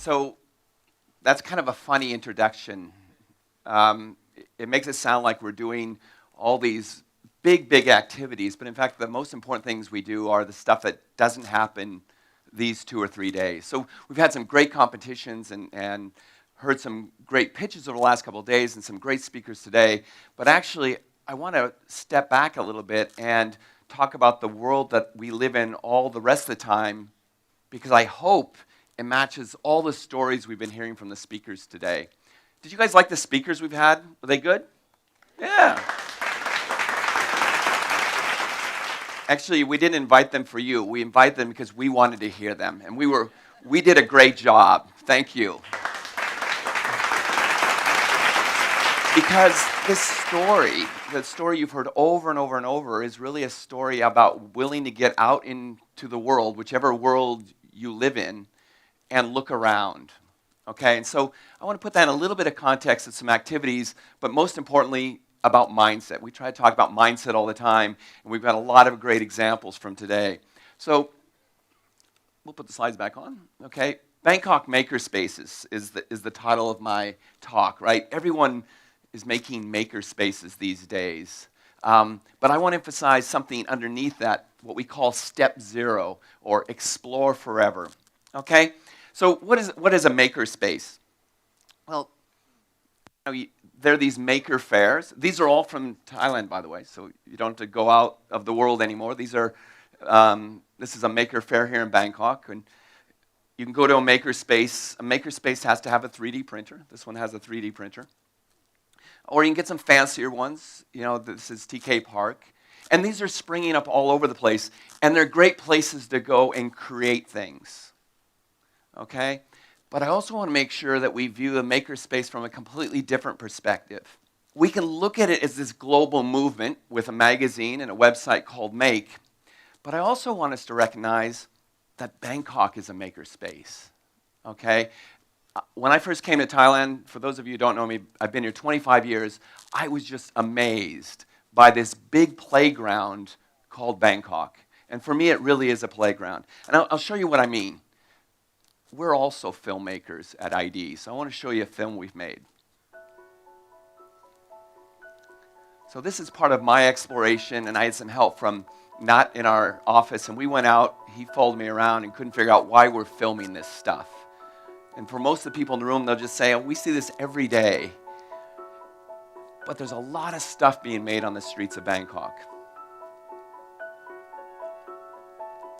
So that's kind of a funny introduction. It makes it sound like we're doing all these big activities, but in fact, the most important things we do are the stuff that doesn't happen these 2 or 3 days. So we've had some great competitions and heard some great pitches over the last couple of days and some great speakers today, but actually, I want to step back a little bit and talk about the world that we live in all the rest of the time, because I hope it matches all the stories we've been hearing from the speakers today. Did you guys like the speakers we've had? Were they good? Yeah. Actually, we didn't invite them for you. We invited them because we wanted to hear them, and we did a great job. Thank you. Because this story, the story you've heard over and over and over, is really a story about willing to get out into the world, whichever world you live in, and look around. Okay, and so I want to put that in a little bit of context of some activities, but most importantly, about mindset. We try to talk about mindset all the time, and we've got a lot of great examples from today. So we'll put the slides back on. Okay, Bangkok Makerspaces is the title of my talk, right? Everyone is making makerspaces these days. But I want to emphasize something underneath that, what we call step 0, or explore forever. Okay? So what is a makerspace? Well, there are these maker fairs. These are all from Thailand, by the way, so you don't have to go out of the world anymore. This is a maker fair here in Bangkok, and you can go to a makerspace. A makerspace has to have a 3D printer. This one has a 3D printer. Or you can get some fancier ones. You know, this is TK Park. And these are springing up all over the place, and they're great places to go and create things. Okay? But I also want to make sure that we view the makerspace from a completely different perspective. We can look at it as this global movement with a magazine and a website called Make, but I also want us to recognize that Bangkok is a makerspace. Okay? When I first came to Thailand, for those of you who don't know me, I've been here 25 years, I was just amazed by this big playground called Bangkok. And for me, it really is a playground. And I'll show you what I mean. We're also filmmakers at IDE, so I want to show you a film we've made. So this is part of my exploration, and I had some help from Nat in our office, and we went out, he followed me around and couldn't figure out why we're filming this stuff. And for most of the people in the room, they'll just say, oh, we see this every day. But there's a lot of stuff being made on the streets of Bangkok.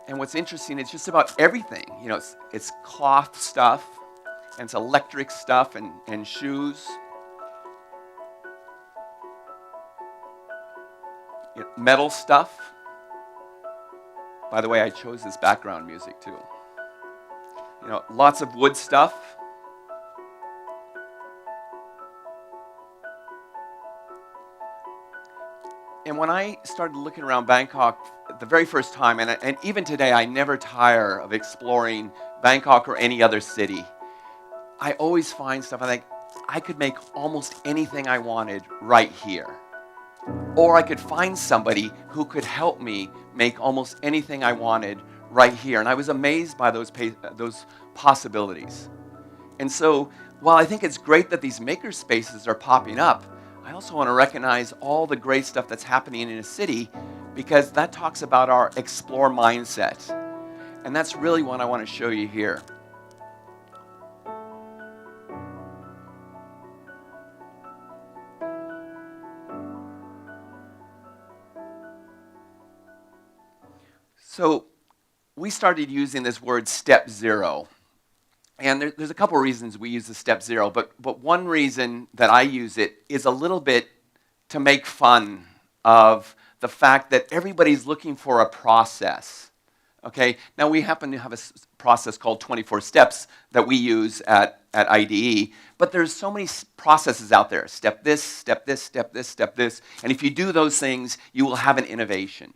And what's interesting, it's just about everything. You know, it's cloth stuff, and it's electric stuff, and shoes. You know, metal stuff. By the way, I chose this background music too. You know, lots of wood stuff. And when I started looking around Bangkok the very first time, and even today, I never tire of exploring Bangkok or any other city. I always find stuff, I think, I could make almost anything I wanted right here. Or I could find somebody who could help me make almost anything I wanted right here. And I was amazed by those possibilities. And so, while I think it's great that these maker spaces are popping up, I also want to recognize all the great stuff that's happening in a city, because that talks about our explore mindset. And that's really what I want to show you here. So we started using this word step 0. And there's a couple reasons we use the step 0, but one reason that I use it is a little bit to make fun of the fact that everybody's looking for a process. Okay, now we happen to have a process called 24 steps that we use at IDE, but there's so many processes out there. Step this, step this, step this, step this. And if you do those things, you will have an innovation.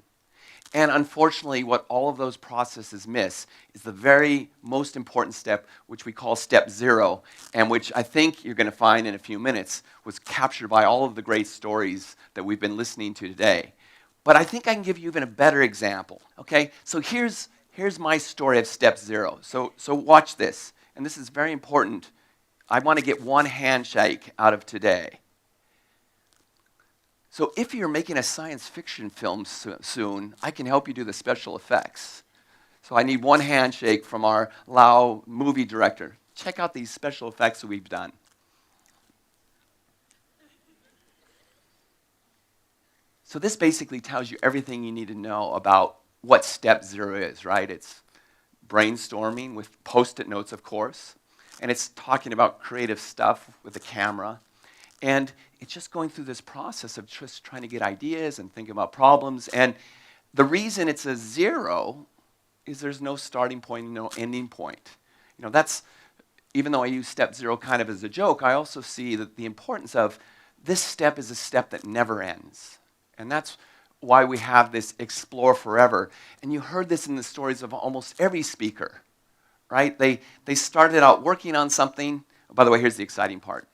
And unfortunately, what all of those processes miss is the very most important step, which we call step 0, and which I think you're going to find in a few minutes was captured by all of the great stories that we've been listening to today. But I think I can give you even a better example. Okay, so here's my story of step 0. So watch this. and this is very important, I want to get one handshake out of today. So if you're making a science fiction film soon, I can help you do the special effects. So I need one handshake from our Lao movie director. Check out these special effects that we've done. So this basically tells you everything you need to know about what step 0 is, right? It's brainstorming with post-it notes, of course, and it's talking about creative stuff with the camera, and it's just going through this process of just trying to get ideas and thinking about problems. And the reason it's a 0 is there's no starting point, no ending point. You know, that's, even though I use step 0 kind of as a joke, I also see that the importance of this step is a step that never ends. And that's why we have this explore forever. And you heard this in the stories of almost every speaker, right? They started out working on something. Oh, by the way, here's the exciting part.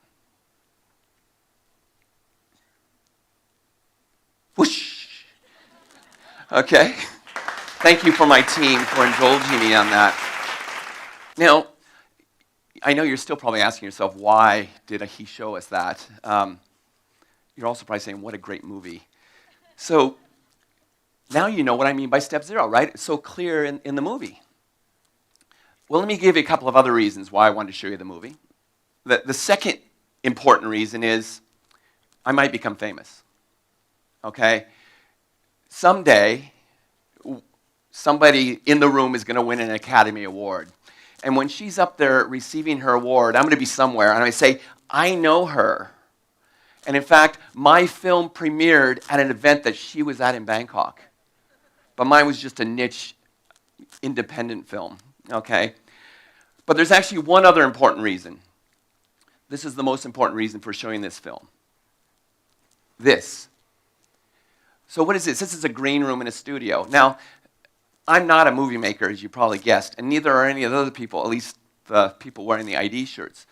Whoosh! Okay. Thank you for my team for indulging me on that. Now, I know you're still probably asking yourself, why did he show us that? You're also probably saying, what a great movie. So now you know what I mean by step 0, right? It's so clear in the movie. Well, let me give you a couple of other reasons why I wanted to show you the movie. The second important reason is I might become famous, okay? Someday, somebody in the room is going to win an Academy Award. And when she's up there receiving her award, I'm going to be somewhere, and I say, I know her. And in fact, my film premiered at an event that she was at in Bangkok. But mine was just a niche, independent film, okay? But there's actually one other important reason. This is the most important reason for showing this film. This. So what is this? This is a green room in a studio. Now, I'm not a movie maker, as you probably guessed, and neither are any of the other people, at least the people wearing the IDE shirts.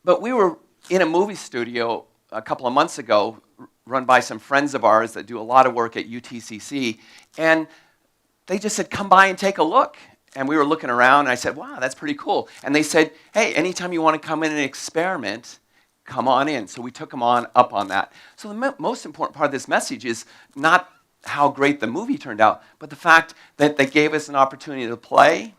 But we were in a movie studio a couple of months ago, run by some friends of ours that do a lot of work at UTCC, and they just said, come by and take a look. And we were looking around, and I said, wow, that's pretty cool. And they said, hey, anytime you want to come in and experiment, come on in. So we took them up on that. So the most important part of this message is not how great the movie turned out, but the fact that they gave us an opportunity to play,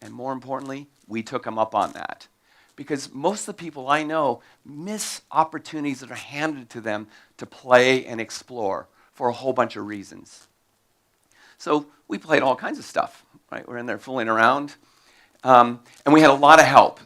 and more importantly, we took them up on that. Because most of the people I know miss opportunities that are handed to them to play and explore for a whole bunch of reasons. So we played all kinds of stuff, right? We're in there fooling around. And we had a lot of help.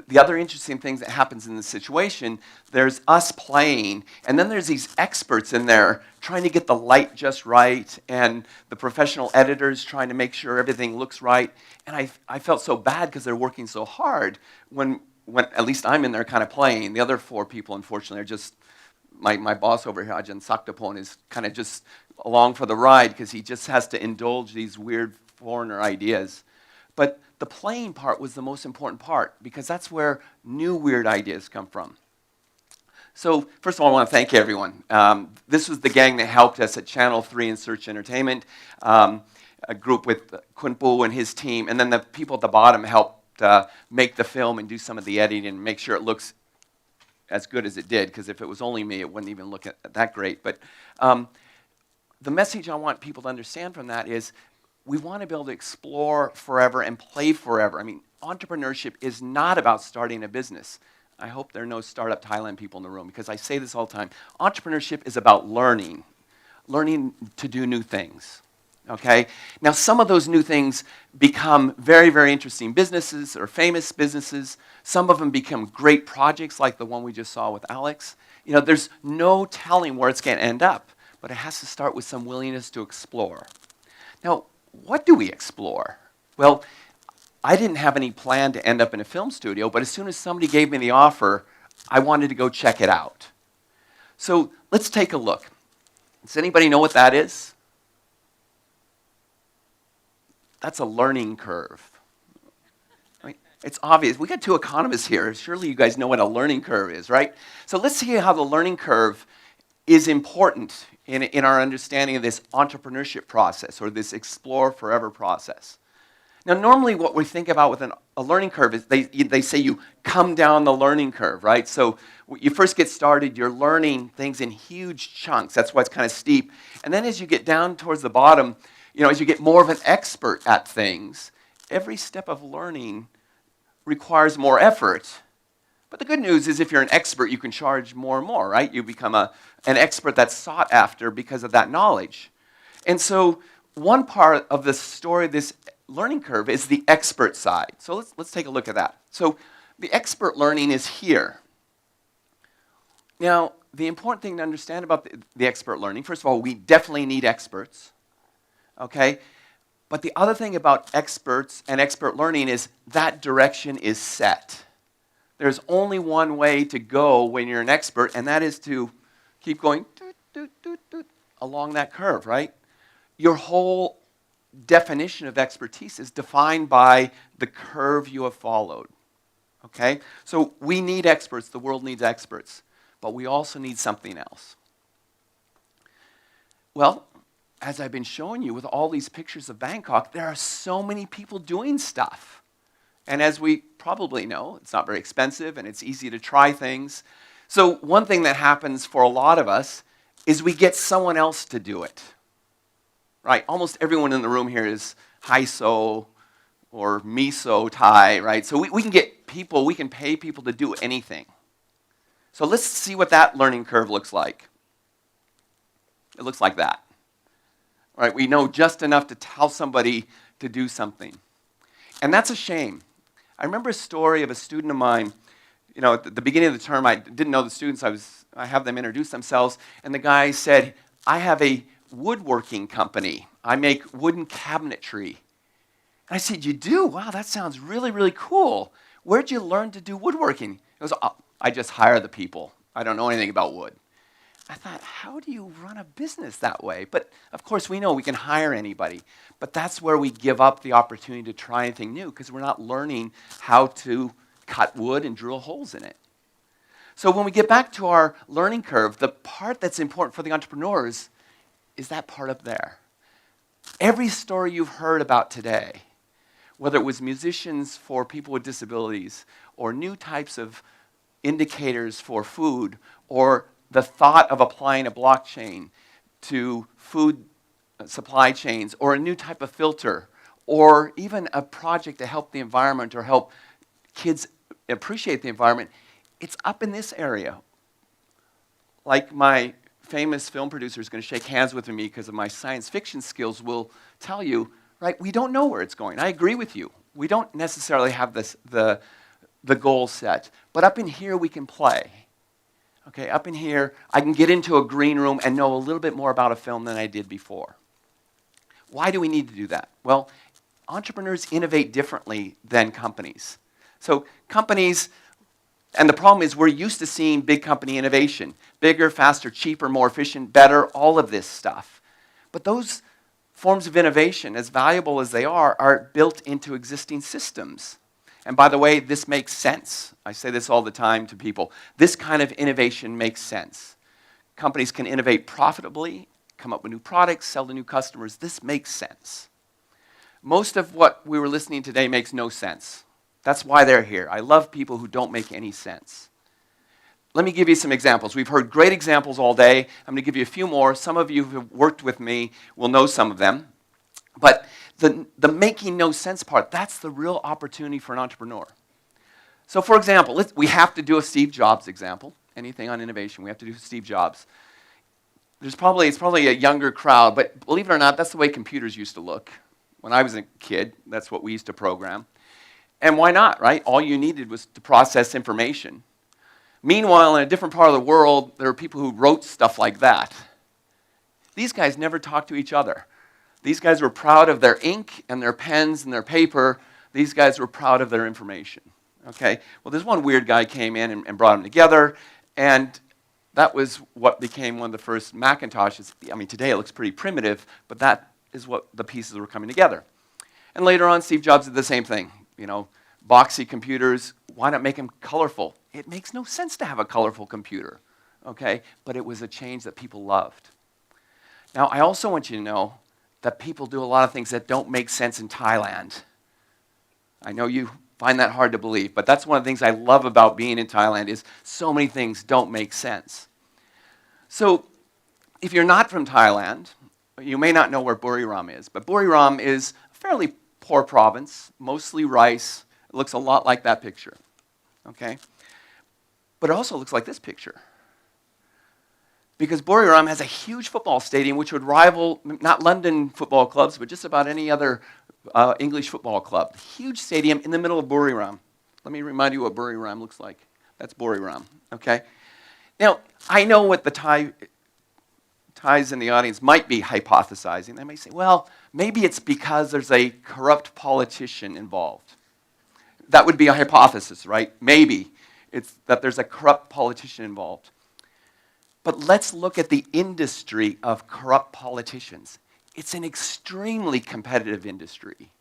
The other interesting things that happens in this situation, there's us playing, and then there's these experts in there trying to get the light just right, and the professional editors trying to make sure everything looks right. And I felt so bad because they're working so hard when at least I'm in there kind of playing. The other 4 people, unfortunately, are just, my boss over here, Ajahn Saktapon, is kind of just along for the ride because he just has to indulge these weird foreigner ideas. But the playing part was the most important part because that's where new weird ideas come from. So first of all, I want to thank everyone. This was the gang that helped us at Channel 3 and Search Entertainment, a group with Kunpu and his team, and then the people at the bottom helped make the film and do some of the editing and make sure it looks as good as it did, because if it was only me, it wouldn't even look that great. But the message I want people to understand from that is we want to be able to explore forever and play forever. I mean, entrepreneurship is not about starting a business. I hope there are no Startup Thailand people in the room, because I say this all the time. Entrepreneurship is about learning to do new things. Okay? Now, some of those new things become very, very interesting businesses or famous businesses. Some of them become great projects like the one we just saw with Alex. You know, there's no telling where it's going to end up, but it has to start with some willingness to explore. Now, what do we explore? Well, I didn't have any plan to end up in a film studio, but as soon as somebody gave me the offer, I wanted to go check it out. So let's take a look. Does anybody know what that is? That's a learning curve. I mean, it's obvious. We got 2 economists here. Surely you guys know what a learning curve is, right? So let's see how the learning curve is important in our understanding of this entrepreneurship process or this explore forever process. Now, normally what we think about with a learning curve is they say you come down the learning curve, right? So you first get started, you're learning things in huge chunks. That's why it's kind of steep. And then as you get down towards the bottom, as you get more of an expert at things, every step of learning requires more effort. But the good news is if you're an expert, you can charge more and more, right? You become an expert that's sought after because of that knowledge. And so one part of the story, this learning curve, is the expert side. So let's take a look at that. So the expert learning is here. Now, the important thing to understand about the expert learning, first of all, we definitely need experts, okay? But the other thing about experts and expert learning is that direction is set. There's only one way to go when you're an expert, and that is to keep going along that curve, right? Your whole definition of expertise is defined by the curve you have followed, okay? So we need experts, the world needs experts, but we also need something else. Well, as I've been showing you with all these pictures of Bangkok, there are so many people doing stuff. And as we probably know, it's not very expensive and it's easy to try things. So one thing that happens for a lot of us is we get someone else to do it. Right? Almost everyone in the room here is Haiso or Miso Thai, right? So we can get people, we can pay people to do anything. So let's see what that learning curve looks like. It looks like that. Right? We know just enough to tell somebody to do something. And that's a shame. I remember a story of a student of mine. At the beginning of the term, I didn't know the students. I have them introduce themselves, and the guy said, I have a woodworking company. I make wooden cabinetry. And I said, you do? Wow, that sounds really, really cool. Where'd you learn to do woodworking? He goes, oh, I just hire the people. I don't know anything about wood. I thought, how do you run a business that way? But of course, we know we can hire anybody. But that's where we give up the opportunity to try anything new because we're not learning how to cut wood and drill holes in it. So when we get back to our learning curve, the part that's important for the entrepreneurs is that part up there. Every story you've heard about today, whether it was musicians for people with disabilities, or new types of indicators for food, or the thought of applying a blockchain to food supply chains, or a new type of filter, or even a project to help the environment or help kids appreciate the environment, it's up in this area. Like my famous film producer is going to shake hands with me because of my science fiction skills will tell you, right, we don't know where it's going. I agree with you. We don't necessarily have the goal set. But up in here, we can play. Okay, up in here, I can get into a green room and know a little bit more about a film than I did before. Why do we need to do that? Well, entrepreneurs innovate differently than companies. So companies, and the problem is we're used to seeing big company innovation. Bigger, faster, cheaper, more efficient, better, all of this stuff. But those forms of innovation, as valuable as they are built into existing systems. And by the way, this makes sense. I say this all the time to people. This kind of innovation makes sense. Companies can innovate profitably, come up with new products, sell to new customers. This makes sense. Most of what we were listening today makes no sense. That's why they're here. I love people who don't make any sense. Let me give you some examples. We've heard great examples all day. I'm going to give you a few more. Some of you who have worked with me will know some of them. But the making no sense part, that's the real opportunity for an entrepreneur. So for example, we have to do a Steve Jobs example. Anything on innovation, we have to do Steve Jobs. It's probably a younger crowd, but believe it or not, that's the way computers used to look. When I was a kid, that's what we used to program. And why not, right? All you needed was to process information. Meanwhile, in a different part of the world, there were people who wrote stuff like that. These guys never talked to each other. These guys were proud of their ink and their pens and their paper. These guys were proud of their information. Okay? Well, this one weird guy came in and brought them together, and that was what became one of the first Macintoshes. I mean, today it looks pretty primitive, but that is what the pieces were coming together. And later on, Steve Jobs did the same thing. Boxy computers, why not make them colorful? It makes no sense to have a colorful computer, okay? But it was a change that people loved. Now, I also want you to know that people do a lot of things that don't make sense in Thailand. I know you find that hard to believe, but that's one of the things I love about being in Thailand is so many things don't make sense. So if you're not from Thailand, you may not know where Buriram is, but Buriram is a fairly poor province, mostly rice. It looks a lot like that picture, okay? But it also looks like this picture. Because Buriram has a huge football stadium which would rival not London football clubs, but just about any other English football club. Huge stadium in the middle of Buriram. Let me remind you what Buriram looks like. That's Buriram, okay? Now, I know what the Thais in the audience might be hypothesizing. They may say, well, maybe it's because there's a corrupt politician involved. That would be a hypothesis, right? Maybe it's that there's a corrupt politician involved. But let's look at the industry of corrupt politicians. It's an extremely competitive industry.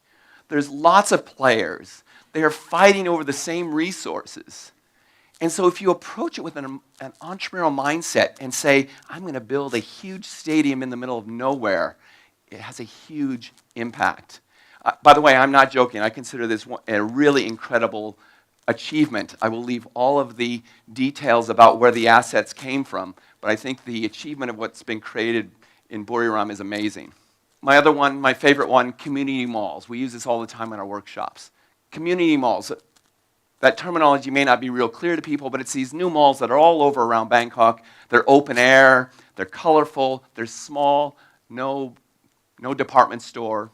There's lots of players. They are fighting over the same resources. And so if you approach it with an entrepreneurial mindset and say, I'm going to build a huge stadium in the middle of nowhere, it has a huge impact. By the way, I'm not joking. I consider this a really incredible achievement. I will leave all of the details about where the assets came from, but I think the achievement of what's been created in Buriram is amazing. My other one, my favorite one, community malls. We use this all the time in our workshops. Community malls. That terminology may not be real clear to people, but it's these new malls that are all over around Bangkok. They're open air, they're colorful, they're small, no department store.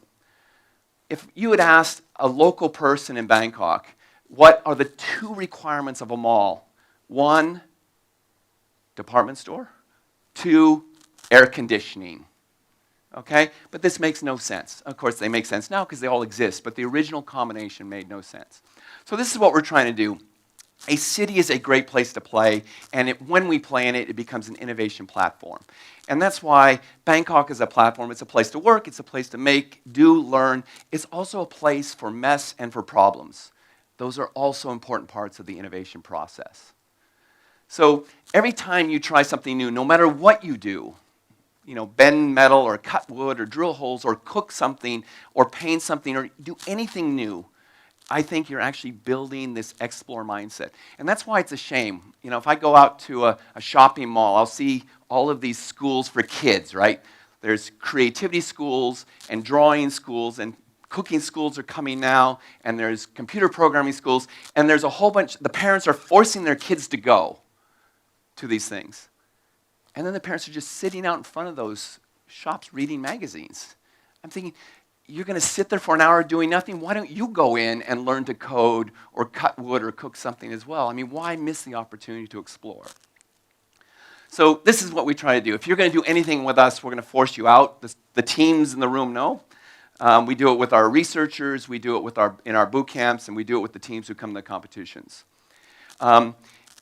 If you had asked a local person in Bangkok, what are the two requirements of a mall? One, department store. Two, air conditioning. Okay? But this makes no sense. Of course, they make sense now because they all exist, but the original combination made no sense. So this is what we're trying to do. A city is a great place to play, and when we play in it, it becomes an innovation platform. And that's why Bangkok is a platform. It's a place to work. It's a place to make, do, learn. It's also a place for mess and for problems. Those are also important parts of the innovation process. So every time you try something new, no matter what you do, bend metal or cut wood or drill holes or cook something or paint something or do anything new, I think you're actually building this explore mindset. And that's why it's a shame. If I go out to a shopping mall, I'll see all of these schools for kids, right? There's creativity schools and drawing schools and cooking schools are coming now, and there's computer programming schools, and there's a whole bunch, the parents are forcing their kids to go to these things. And then the parents are just sitting out in front of those shops reading magazines. I'm thinking, you're going to sit there for an hour doing nothing? Why don't you go in and learn to code or cut wood or cook something as well? I mean, why miss the opportunity to explore? So this is what we try to do. If you're going to do anything with us, we're going to force you out. The teams in the room know. We do it with our researchers. We do it in our boot camps, and we do it with the teams who come to the competitions. And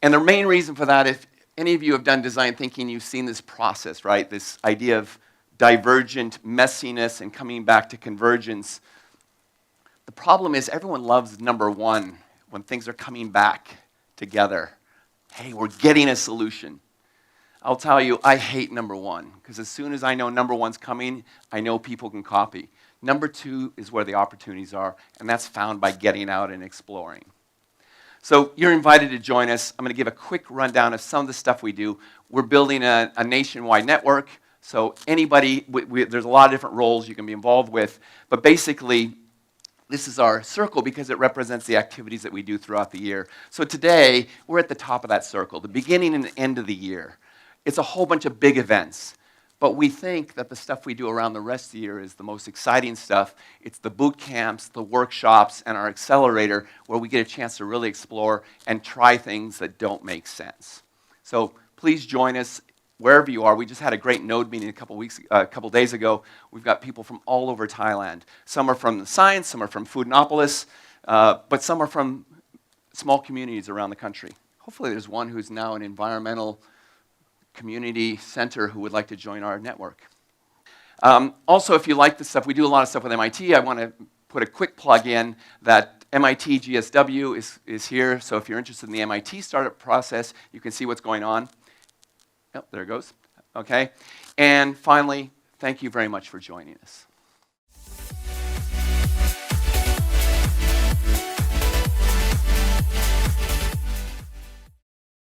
the main reason for that, if any of you have done design thinking, you've seen this process, right? This idea of divergent messiness and coming back to convergence. The problem is everyone loves number one when things are coming back together. Hey, we're getting a solution. I'll tell you, I hate number one, because as soon as I know number one's coming, I know people can copy. Number two is where the opportunities are, and that's found by getting out and exploring. So you're invited to join us. I'm going to give a quick rundown of some of the stuff we do. We're building a nationwide network. So anybody, there's a lot of different roles you can be involved with, but basically, this is our circle because it represents the activities that we do throughout the year. So today, we're at the top of that circle, the beginning and the end of the year. It's a whole bunch of big events, but we think that the stuff we do around the rest of the year is the most exciting stuff. It's the boot camps, the workshops, and our accelerator where we get a chance to really explore and try things that don't make sense. So please join us. Wherever you are, we just had a great node meeting a couple days ago. We've got people from all over Thailand. Some are from the science, some are from Foodnopolis, but some are from small communities around the country. Hopefully there's one who's now an environmental community center who would like to join our network. Also, if you like this stuff, we do a lot of stuff with MIT. I want to put a quick plug in that MIT GSW is here, so if you're interested in the MIT startup process, you can see what's going on. Yep, there it goes. Okay. And finally, thank you very much for joining us.